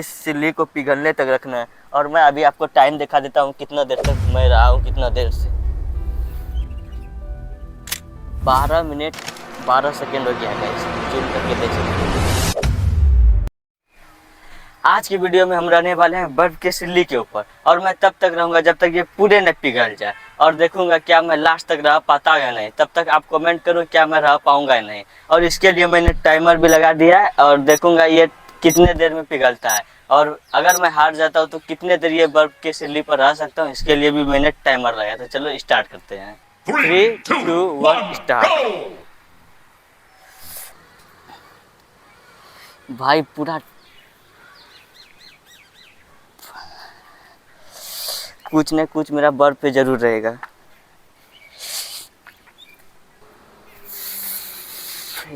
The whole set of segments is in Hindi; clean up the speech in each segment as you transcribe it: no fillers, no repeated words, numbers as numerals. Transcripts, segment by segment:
इस सिल्ली को पिघलने तक रखना है। और मैं अभी आपको टाइम दिखा देता हूँ कितना देर तक मैं रहा हूँ, कितना देर से 12 मिनट 12 सेकेंड हो गया है। जूम करके देख सकते हैं। आज की वीडियो में हम रहने वाले हैं बर्फ के सिल्ली के ऊपर, और मैं तब तक रहूंगा जब तक ये पूरे न पिघल जाए, और देखूंगा क्या मैं लास्ट तक रह पाता या नहीं। तब तक आप कमेंट करो क्या मैं रह पाऊंगा या नहीं। और इसके लिए मैंने टाइमर भी लगा दिया है, और देखूंगा ये कितने देर में पिघलता है, और अगर मैं हार जाता हूँ तो कितने देर ये बर्फ के सिल्ली पर रह सकता हूँ। इसके लिए भी मैंने टाइमर लगाया। तो चलो स्टार्ट करते हैं। 3, 2, 1 स्टार्ट। भाई पूरा कुछ न कुछ मेरा बर्फ पे जरूर रहेगा।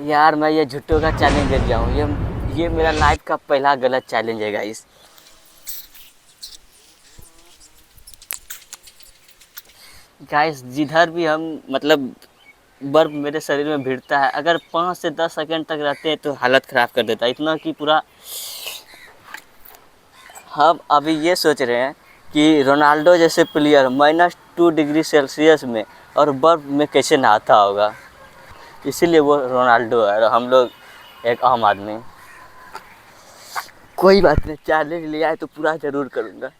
यार मैं ये झुट्टो का चैलेंज दे दिया हूँ। ये मेरा लाइफ का पहला गलत चैलेंज है गाइस। जिधर भी हम मतलब बर्फ मेरे शरीर में भिड़ता है, अगर 5 से 10 सेकंड तक रहते हैं तो हालत ख़राब कर देता है, इतना कि पूरा। हम अभी ये सोच रहे हैं कि रोनाल्डो जैसे प्लेयर -2 डिग्री सेल्सियस में और बर्फ में कैसे नहाता होगा। इसीलिए वो रोनाल्डो है और हम लोग एक आम आदमी। कोई बात नहीं, चैलेंज लिया है तो पूरा ज़रूर करूँगा।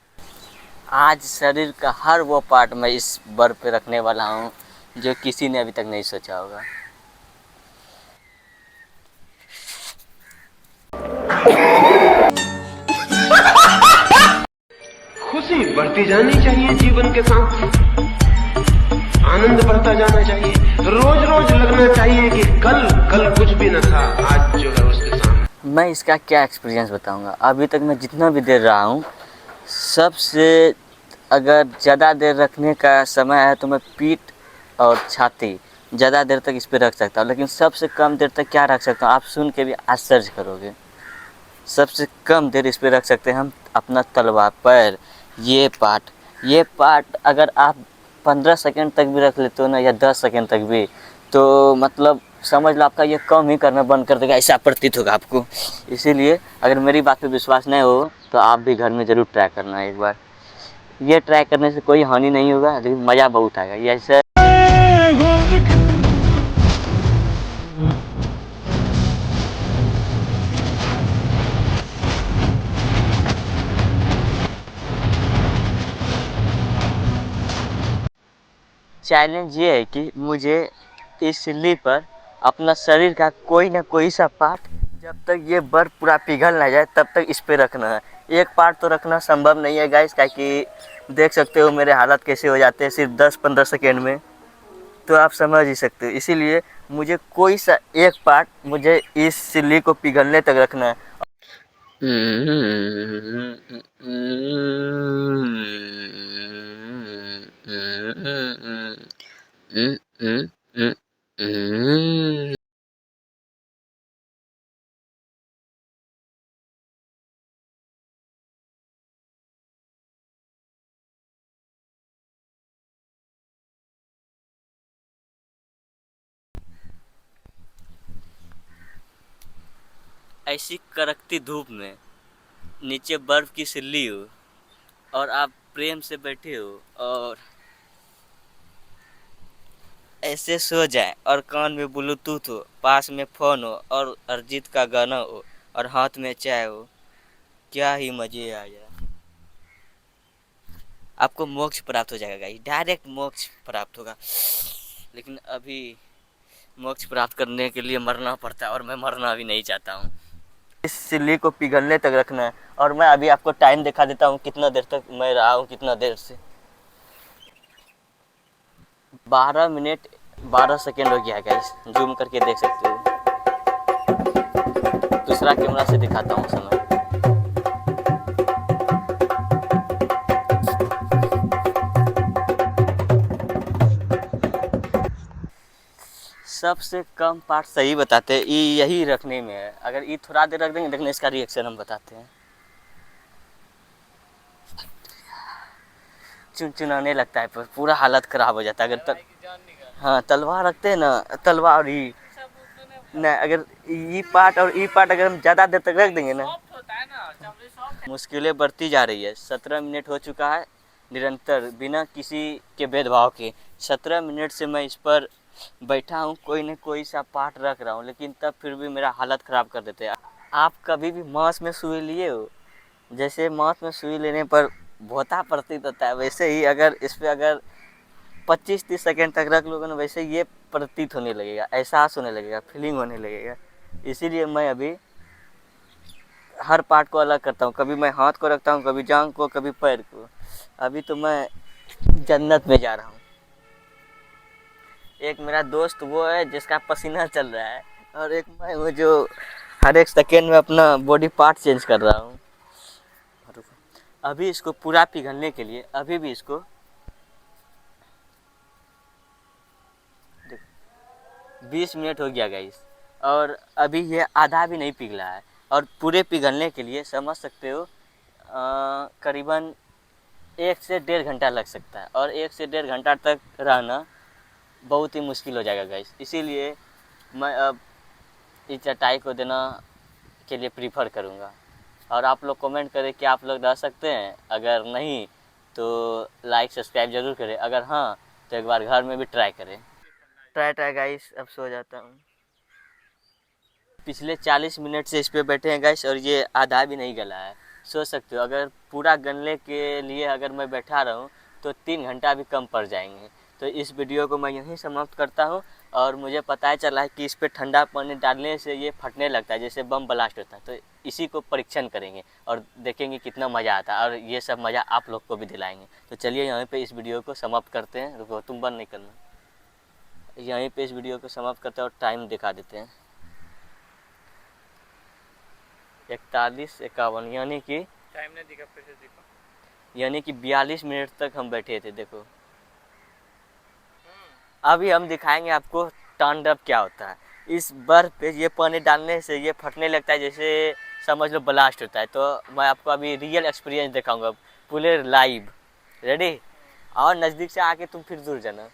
आज शरीर का हर वो पार्ट मैं इस बर्फ पे रखने वाला हूँ जो किसी ने अभी तक नहीं सोचा होगा। खुशी बढ़ती जानी चाहिए, जीवन के साथ आनंद बढ़ता जाना चाहिए। रोज रोज लगना चाहिए कि कल कल कुछ भी न था, आज जो है उसके सामने। मैं इसका क्या एक्सपीरियंस बताऊंगा। अभी तक मैं जितना भी देर रहा हूँ, सबसे अगर ज़्यादा देर रखने का समय है तो मैं पीठ और छाती ज़्यादा देर तक इस पर रख सकता हूँ, लेकिन सबसे कम देर तक क्या रख सकता हूँ आप सुन के भी आश्चर्य करोगे। सबसे कम देर इस पर रख सकते हैं हम अपना तलवा, पैर, ये पार्ट अगर आप 15 सेकंड तक भी रख लेते हो ना, या 10 सेकंड तक भी, तो मतलब समझ लो आपका ये कम ही करना बंद कर देगा, ऐसा प्रतीत होगा आपको। इसीलिए अगर मेरी बात पे विश्वास नहीं हो तो आप भी घर में ज़रूर ट्राई करना एक बार। ये ट्राई करने से कोई हानि नहीं होगा, लेकिन मज़ा बहुत आएगा। ये ऐसे चैलेंज ये है कि मुझे इस सिल्ली पर अपना शरीर का कोई ना कोई सा पार्ट, जब तक ये बर्फ पूरा पिघल ना जाए तब तक इस पे रखना है। एक पार्ट तो रखना संभव नहीं है गाइस, क्योंकि देख सकते हो मेरे हालत कैसे हो जाते हैं सिर्फ 10-15 सेकेंड में, तो आप समझ ही सकते हो। इसीलिए मुझे कोई सा एक पार्ट मुझे इस सिल्ली को पिघलने तक रखना है। ऐसी कड़कती धूप में नीचे बर्फ की सिल्ली हो और आप प्रेम से बैठे हो और ऐसे सो जाए, और कान में ब्लूटूथ हो, पास में फ़ोन हो और अरिजीत का गाना हो और हाथ में चाय हो, क्या ही मज़े आ जाए। आपको मोक्ष प्राप्त हो जाएगा गाइस, डायरेक्ट मोक्ष प्राप्त होगा। लेकिन अभी मोक्ष प्राप्त करने के लिए मरना पड़ता है, और मैं मरना भी नहीं चाहता हूँ। इस सिल्ली को पिघलने तक रखना है, और मैं अभी आपको टाइम दिखा देता हूँ कितना देर तक मैं रहा हूँ, कितना देर से 12 मिनट 12 सेकेंड हो गया है गाइस। जूम करके देख सकते हो। दूसरा कैमरा से दिखाता हूँ समय। सबसे कम पार्ट सही बताते हैं यही रखने में है। अगर ये थोड़ा देर रख देंगे, देखने इसका रिएक्शन हम बताते हैं। चुनचुनाने लगता है, पूरा हालत खराब हो जाता है। अगर हाँ तलवार रखते हैं ना, तलवार और ये नहीं, अगर ये पार्ट और ये पार्ट अगर हम ज़्यादा देर तक रख देंगे ना, मुश्किलें बढ़ती जा रही है। 17 मिनट हो चुका है निरंतर बिना किसी के भेदभाव के। 17 मिनट से मैं इस पर बैठा हूँ, कोई न कोई सा पाठ रख रहा हूँ, लेकिन तब फिर भी मेरा हालत ख़राब कर देते हैं। आप कभी भी मांस में सुई लिए हो? जैसे मांस में सुई लेने पर भोता प्रतीत होता है, वैसे ही अगर इस पर अगर 25-30 सेकेंड तक रख लोगे ना, वैसे ये प्रतीत होने लगेगा, एहसास होने लगेगा, फीलिंग होने लगेगा। इसीलिए मैं अभी हर पार्ट को अलग करता हूँ। कभी मैं हाथ को रखता हूँ, कभी जांघ को, कभी पैर को। अभी तो मैं जन्नत में जा रहा हूँ। एक मेरा दोस्त वो है जिसका पसीना चल रहा है, और एक मैं हूँ जो हर एक सेकेंड में अपना बॉडी पार्ट चेंज कर रहा हूँ। अभी इसको पूरा पिघलने के लिए अभी भी इसको 20 मिनट हो गया गाइस, और अभी ये आधा भी नहीं पिघला है। और पूरे पिघलने के लिए समझ सकते हो करीबन 1 से 1.5 घंटा लग सकता है, और 1 से 1.5 घंटा तक रहना बहुत ही मुश्किल हो जाएगा गाइस। इसीलिए मैं अब इस चटाई को देना के लिए प्रीफर करूँगा। और आप लोग कमेंट करें कि आप लोग रह सकते हैं, अगर नहीं तो लाइक सब्सक्राइब ज़रूर करें, अगर हाँ तो एक बार घर में भी ट्राई करें। ट्राई गाइस, अब सो जाता हूँ। पिछले 40 मिनट से इस पे बैठे हैं गाइस, और ये आधा भी नहीं गला है। सोच सकते हो अगर पूरा गलने के लिए अगर मैं बैठा रहूँ तो 3 घंटा भी कम पड़ जाएंगे। तो इस वीडियो को मैं यहीं समाप्त करता हूँ। और मुझे पता है चला है कि इस पर ठंडा पानी डालने से ये फटने लगता है, जैसे बम ब्लास्ट होता है। तो इसी को परीक्षण करेंगे और देखेंगे कितना मज़ा आता है, और ये सब मज़ा आप लोग को भी दिलाएंगे। तो चलिए यहीं पे इस वीडियो को समाप्त करते हैं। रुको, तुम बंद नहीं करना। यहीं पे इस वीडियो को समाप्त करते हैं और टाइम दिखा देते हैं 41:51, यानी कि टाइम नहीं दिखा, फिर से दिखा। यानी कि 42 मिनट तक हम बैठे थे। देखो अभी हम दिखाएंगे आपको तांडव क्या होता है। इस बर्फ पे ये पानी डालने से ये फटने लगता है, जैसे समझ लो ब्लास्ट होता है। तो मैं आपको अभी रियल एक्सपीरियंस दिखाऊंगा, पूरे लाइव। रेडी? और नज़दीक से आके तुम फिर दूर जाना।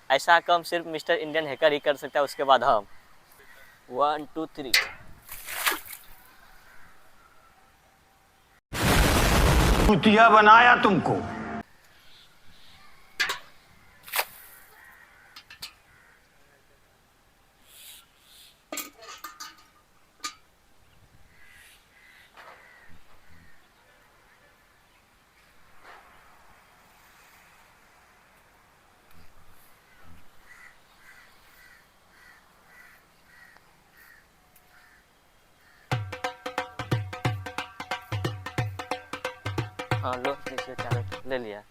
ऐसा काम सिर्फ मिस्टर इंडियन हैकर ही कर सकता है, उसके बाद हम। 1 2 3। कुतिया बनाया तुमको। हाँ लो, नीचे चारों ले लिया।